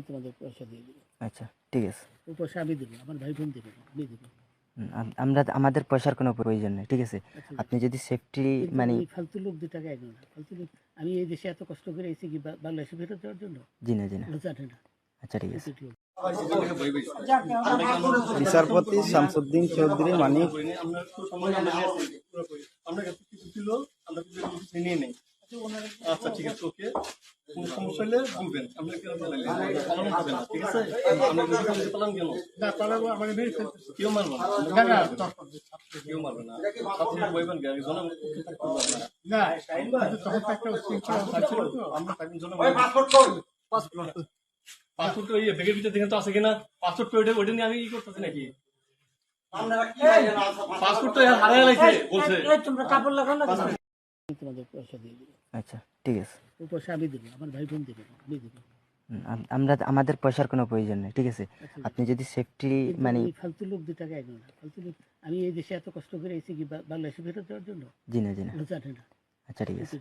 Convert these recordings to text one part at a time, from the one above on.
তোমাদের পয়সা দিয়ে দেবো। আচ্ছা ঠিক আছে। ও পয়সা আমি দেবো, আমার ভাই বোন দেবে না, আমি দেবো। আমরা আমাদের পয়সার কোনো প্রয়োজন নেই, ঠিক আছে? আচ্ছা, আপনি যদি সেফটি কিন্তু মানে ওই ফালতু লোক 2 টাকা এগো না, ফালতু লোক। আমি এই দেশে এত কষ্ট করে এসেছি কি বাংলাদেশে ফেরত যাওয়ার জন্য? জি না ওরা জানে না। আচ্ছা ঠিক আছে। বিচারপতি শামসুদ্দিন চৌধুরী মানিক আচ্ছা ঠিক আছে, ওকে। কোনো সমস্যা হলে বলবেন, আপনি কেন পালান না, ঠিক আছে? আপনি পালান কেন? না পালাবো, আমাকে মেরে ফেলতেছে। কেউ মারবে না, কেউ মারবে না। আপনি বলবেন কি জনগণ না, তখন একটা শৃঙ্খলা ছিল তো, আমরা তাকে জনগণ পাসপোর্ট ওই ব্যাগের ভিতরে দেখেন তো আছে কিনা, পাসপোর্ট ওইটা নিয়ে আমি ই করতেছি নাকি? পাসপোর্ট তো হারাই লাগছে বলছে। তোমরা কাপড় লাগাও না, তোমাদের পয়সা দিয়ে দেবো। আচ্ছা ঠিক আছে। ও পয়সা আমি দেবো, আমার ভাই বোন দেবে না, আমি দেবো। আমরা আমাদের পয়সার কোনো প্রয়োজন নেই, ঠিক আছে? আপনি যদি সেফটি কিন্তু মানে ওই ফালতু লোক 2 টাকা এগো না, ফালতু লোক। আমি এই দেশে এত কষ্ট করে এসেছি কি বাংলাদেশে ফেরত যাওয়ার জন্য? জি না ওরা জানে না। আচ্ছা ঠিক আছে।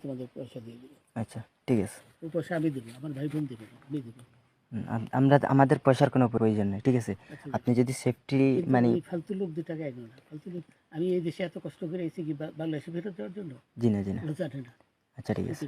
তোমাদের পয়সা দিয়ে দেবো। আচ্ছা ঠিক আছে। ও পয়সা আমি দেবো, আমার ভাই বোন দেবে না, আমি দেবো। আমরা আমাদের পয়সার কোনো প্রয়োজন নেই, ঠিক আছে? আপনি যদি সেফটি কিন্তু মানে ওই ফালতু লোক 2 টাকা এগো না, ফালতু লোক। আমি এই দেশে এত কষ্ট করে এসেছি কি বাংলাদেশে ফেরত যাওয়ার জন্য? জি না ওরা জানে না। আচ্ছা ঠিক আছে।